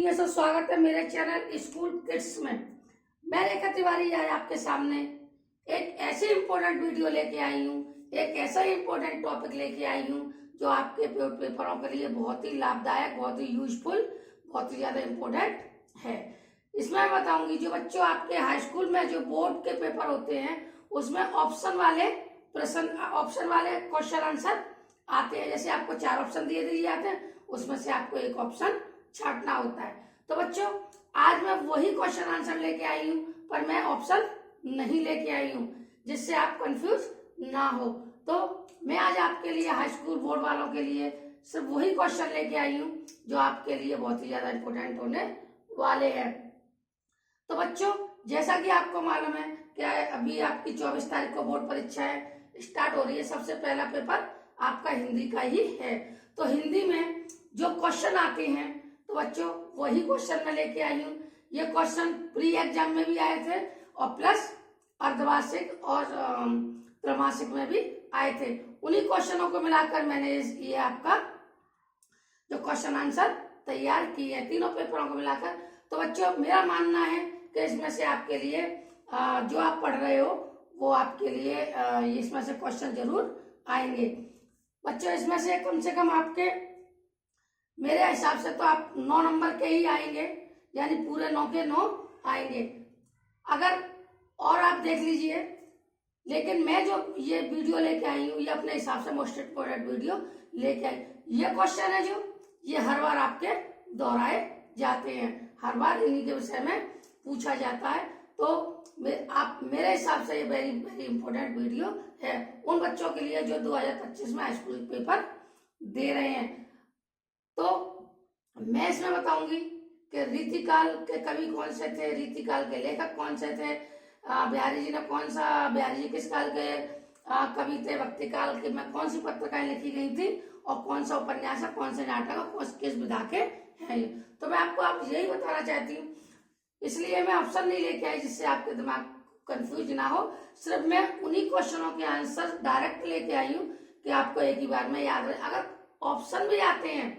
Dear sir, स्वागत है मेरे चैनल स्कूल किड्स में। मैं रेखा तिवारी आज आपके सामने एक ऐसी इम्पोर्टेंट वीडियो लेके आई हूँ, एक ऐसा इम्पोर्टेंट टॉपिक लेके आई हूँ जो आपके पेपरों के लिए बहुत ही लाभदायक, बहुत ही यूजफुल, बहुत ही ज्यादा इम्पोर्टेंट है। इसमें मैं बताऊंगी जो बच्चों आपके हाई स्कूल में जो बोर्ड के पेपर होते हैं उसमें ऑप्शन वाले क्वेश्चन आंसर आते हैं। जैसे आपको 4 ऑप्शन दिए जाते हैं, उसमें से आपको एक ऑप्शन छांटना होता है। तो बच्चों आज मैं वही क्वेश्चन आंसर लेके आई हूँ, पर मैं ऑप्शन नहीं लेके आई हूँ, जिससे आप कंफ्यूज ना हो। तो मैं आज आपके लिए हाई स्कूल बोर्ड वालों के लिए सिर्फ वही क्वेश्चन लेके आई हूँ जो आपके लिए बहुत ही ज्यादा इंपॉर्टेंट होने वाले हैं। तो बच्चों जैसा कि आपको मालूम है कि अभी आपकी 24 तारीख को बोर्ड परीक्षा स्टार्ट हो रही है। सबसे पहला पेपर आपका हिंदी का ही है। तो हिंदी में जो क्वेश्चन आते हैं तो बच्चों वही क्वेश्चन मैं लेके आई हूँ। ये क्वेश्चन प्री एग्जाम में भी आए थे और प्लस अर्धवार्षिक और त्रैमासिक में भी आए थे। उन्हीं क्वेश्चनों को मिलाकर मैंने ये आपका जो क्वेश्चन आंसर तैयार किए हैं, तीनों पेपरों को मिलाकर। तो बच्चों मेरा मानना है कि इसमें से आपके लिए जो आप पढ़ रहे हो वो आपके लिए इसमें से क्वेश्चन जरूर आएंगे। बच्चों इसमें से कम आपके मेरे हिसाब से तो आप 9 नंबर के ही आएंगे, यानी पूरे 9 के 9 आएंगे। अगर और आप देख लीजिए, लेकिन मैं जो ये वीडियो लेके आई हूँ ये अपने हिसाब से मोस्ट इम्पोर्टेंट वीडियो लेके आई। ये क्वेश्चन है जो ये हर बार आपके दोहराए जाते हैं, हर बार इन्हीं के विषय में पूछा जाता है। तो आप मेरे हिसाब से ये वेरी वेरी इंपॉर्टेंट वीडियो है उन बच्चों के लिए जो 2025 में हाई स्कूल पेपर दे रहे हैं। तो मैं इसमें बताऊंगी कि रीतिकाल के कवि कौन से थे, रीतिकाल के लेखक कौन से थे, बिहारी जी किस काल के कवि थे, भक्ति काल के में कौन सी पत्रिकाएं लिखी गई थी और कौन सा उपन्यास है, कौन से नाटक और किस विधा के हैं। तो मैं आपको यही बताना चाहती हूँ, इसलिए मैं ऑप्शन नहीं लेके आई जिससे आपके दिमाग कंफ्यूज ना हो। सिर्फ मैं उन्हीं क्वेश्चनों के आंसर डायरेक्ट लेके आई हूँ कि आपको एक ही बार में याद रहे। अगर ऑप्शन भी आते हैं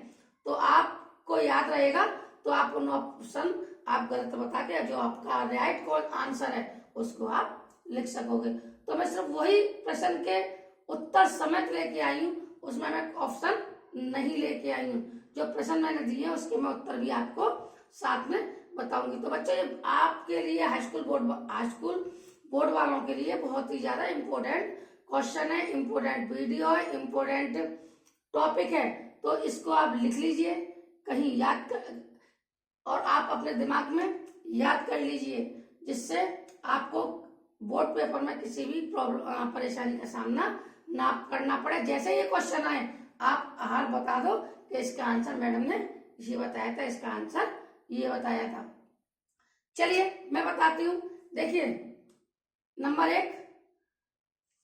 तो आपको याद रहेगा, तो आप उन ऑप्शन आप गलत बता के जो आपका राइट आंसर है उसको आप लिख सकोगे। तो मैं सिर्फ वही प्रश्न के उत्तर समेत लेके आई हूँ, उसमें मैं ऑप्शन नहीं लेके आई हूँ। जो प्रश्न मैंने दिए उसके मैं उत्तर भी आपको साथ में बताऊंगी। तो बच्चों ये आपके लिए हाई स्कूल बोर्ड वालों के लिए बहुत ही ज्यादा इम्पोर्टेंट क्वेश्चन है, इम्पोर्टेंट वीडियो है, इम्पोर्टेंट टॉपिक है। तो इसको आप लिख लीजिए कहीं याद कर, और आप अपने दिमाग में याद कर लीजिए, जिससे आपको बोर्ड पेपर में किसी भी प्रॉब्लम परेशानी का सामना ना करना पड़े। जैसे ये क्वेश्चन आए आप हाल बता दो कि इसका आंसर मैडम ने ये बताया था, इसका आंसर ये बताया था। चलिए मैं बताती हूँ। देखिए नंबर 1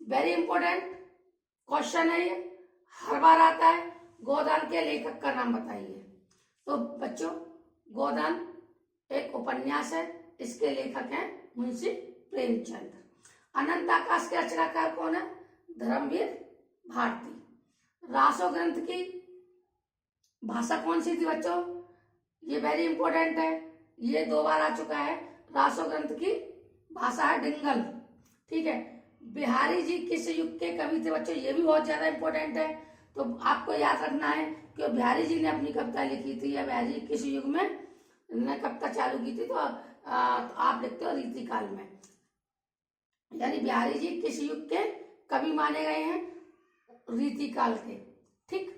वेरी इंपॉर्टेंट क्वेश्चन है, ये हर बार आता है। गोदान के लेखक का नाम बताइए। तो बच्चों गोदान एक उपन्यास है, इसके लेखक हैं मुंशी प्रेमचंद। अनंत आकाश के रचनाकार कौन है? धर्मवीर भारती। रासो ग्रंथ की भाषा कौन सी थी बच्चों? ये वेरी इंपॉर्टेंट है, ये 2 बार आ चुका है। रासो ग्रंथ की भाषा है डिंगल। ठीक है। बिहारी जी किस युग के कवि थे बच्चों? ये भी बहुत ज्यादा इंपॉर्टेंट है। तो आपको याद रखना है कि बिहारी जी ने अपनी कविता लिखी थी, या बिहारी जी किस युग में ने कविता चालू की थी? तो आप लिखते हो रीतिकाल में, यानी बिहारी जी किस युग के कवि माने गए हैं? रीतिकाल के। ठीक।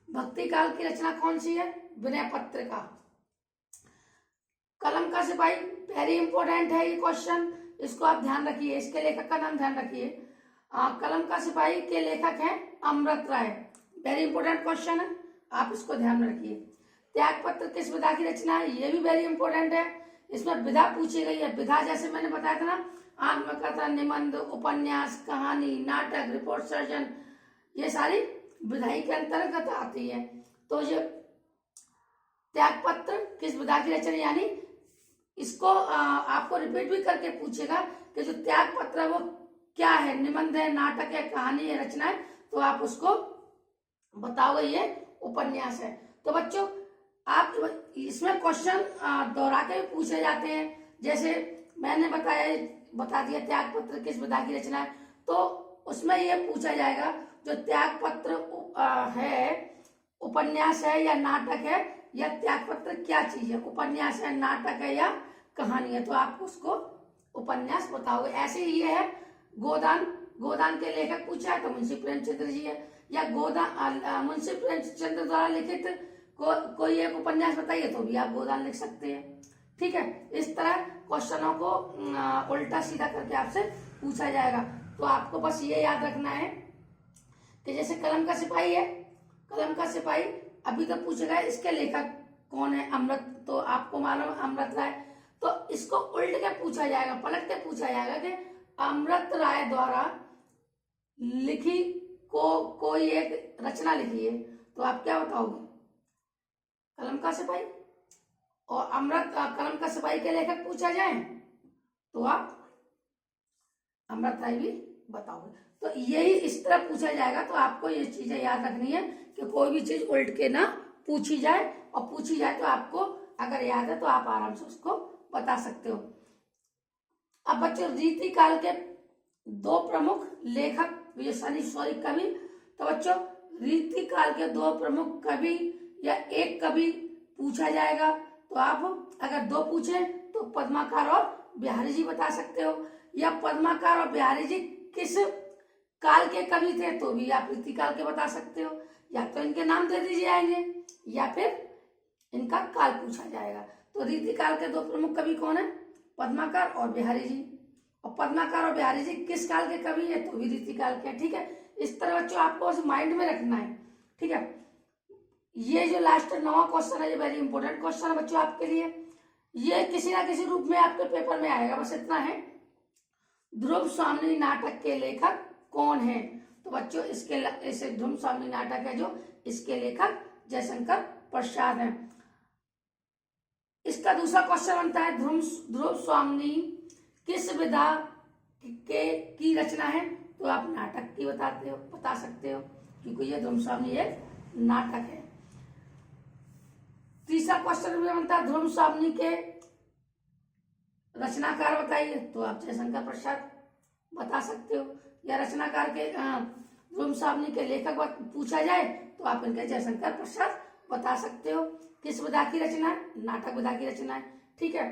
भक्ति काल की रचना कौन सी है? विनय पत्रिका। कलम का सिपाही वेरी इंपॉर्टेंट है ये क्वेश्चन, इसको आप ध्यान रखिए, इसके लेखक का नाम ध्यान रखिए। कलम का सिपाही के लेखक हैं अमृत राय। वेरी इंपॉर्टेंट क्वेश्चन है, आप इसको ध्यान रखिए। त्याग पत्र किस विधा की रचना है? ये भी वेरी इंपॉर्टेंट है, इसमें विधा पूछी गई है। विधा जैसे मैंने बताया था ना, आत्मकथा, निबंध, उपन्यास, कहानी, नाटक, रिपोर्ट सर्जन, ये सारी विधाई के अंतर्गत आती है। तो ये त्याग पत्र किस विधा की रचना, यानी इसको आपको रिपीट भी करके पूछेगा कि जो त्याग पत्र है वो क्या है, निबंध है, नाटक है, कहानी है, रचना है, तो आप उसको बताओगे ये उपन्यास है। तो बच्चों आप इसमें क्वेश्चन दोहरा के भी पूछे जाते हैं। जैसे मैंने बता दिया त्याग पत्र किस विधा की रचना है, तो उसमें ये पूछा जाएगा जो त्याग पत्र है उपन्यास है या नाटक है, या त्याग पत्र क्या चीज है, उपन्यास है, नाटक है या कहानी है, तो आप उसको उपन्यास बताओगे। ऐसे ही ये है गोदान, गोदान के लेखक पूछा है तो मुंशी प्रेमचंद्र जी है, या गोदान मुंशी प्रेमचंद्र द्वारा लिखित कोई एक उपन्यास बताइए तो भी आप गोदान लिख सकते हैं। ठीक है, इस तरह क्वेश्चनों को उल्टा सीधा करके आपसे पूछा जाएगा। तो आपको बस ये याद रखना है कि जैसे कलम का सिपाही है, कलम का सिपाही अभी तो पूछेगा इसके लेखक कौन है, अमृत, तो आपको मालूम अमृत राय, तो इसको उल्ट के पूछा जाएगा, पलट के पूछा जाएगा कि अमृत राय द्वारा लिखी कोई एक रचना लिखी है, तो आप क्या बताओगे, कलम का सिपाही। और कलम का सिपाही के लेखक पूछा जाए तो आप अमृत राय भी बताओगे। तो यही इस तरह पूछा जाएगा। तो आपको ये चीजें याद रखनी है कि कोई भी चीज उल्ट के ना पूछी जाए, और पूछी जाए तो आपको अगर याद है तो आप आराम से उसको बता सकते हो। अब बच्चों रीति काल के दो प्रमुख लेखक सॉरी कवि, तो बच्चों रीति काल के दो प्रमुख कवि या एक कवि पूछा जाएगा, तो आप अगर दो पूछे तो पद्माकर और बिहारी जी बता सकते हो, या पद्माकर और बिहारी जी किस काल के कवि थे तो भी आप रीति काल के बता सकते हो, या तो इनके नाम दे दिए जाएंगे या फिर इनका काल पूछा जाएगा। तो रीति काल के दो प्रमुख कवि कौन है, पद्माकर और बिहारी जी, और पद्माकर और बिहारी जी किस काल के कवि है तो भी रीति काल के। ठीक है, इस तरह बच्चों आपको माइंड में रखना है। ठीक है, ये जो लास्ट 9वां क्वेश्चन है ये वेरी इंपॉर्टेंट क्वेश्चन है बच्चों आपके लिए, ये किसी ना किसी रूप में आपके पेपर में आएगा, बस इतना है। ध्रुव स्वामिनी नाटक के लेखक कौन है, तो बच्चों इसके ध्रुव स्वामिनी नाटक है जो इसके लेखक जयशंकर प्रसाद हैं। इसका दूसरा क्वेश्चन बनता है ध्रुव स्वामिनी किस विधा की रचना है, तो आप नाटक की बता सकते हो क्योंकि ये ध्रुव स्वामिनी एक नाटक है। तीसरा क्वेश्चन भी बनता है ध्रुव स्वामिनी के रचनाकार बताइए, तो आप जयशंकर प्रसाद बता सकते हो, या रचनाकार के ध्रुव स्वामिनी के लेखक पूछा जाए तो आप इनके जयशंकर प्रसाद बता सकते हो। किस विधा की रचना है, नाटक विधा की रचना है। ठीक है,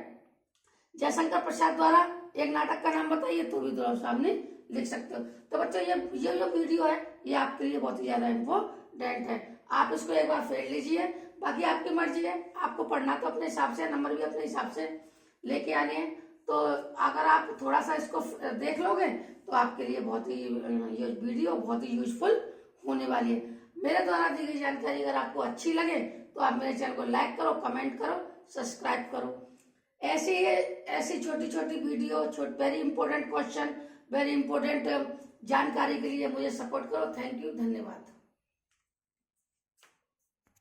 जयशंकर प्रसाद द्वारा एक नाटक का नाम बताइए तो भी ध्रुव स्वामिनी लिख सकते हो। तो बच्चों ये जो वीडियो है ये आपके लिए बहुत ही ज्यादा इम्पोर्टेंट है, आप इसको एक बार फेर लीजिए, बाकी आपकी मर्जी है, आपको पढ़ना तो अपने हिसाब से, नंबर भी अपने हिसाब से लेके आने हैं। तो अगर आप थोड़ा सा इसको देख लोगे तो आपके लिए बहुत ही ये वीडियो बहुत ही यूजफुल होने वाली है। मेरे द्वारा दी गई जानकारी अगर आपको अच्छी लगे तो आप मेरे चैनल को लाइक करो, कमेंट करो, सब्सक्राइब करो। ऐसी छोटी छोटी video, very important question, very important जानकारी के लिए मुझे सपोर्ट करो। थैंक यू, धन्यवाद।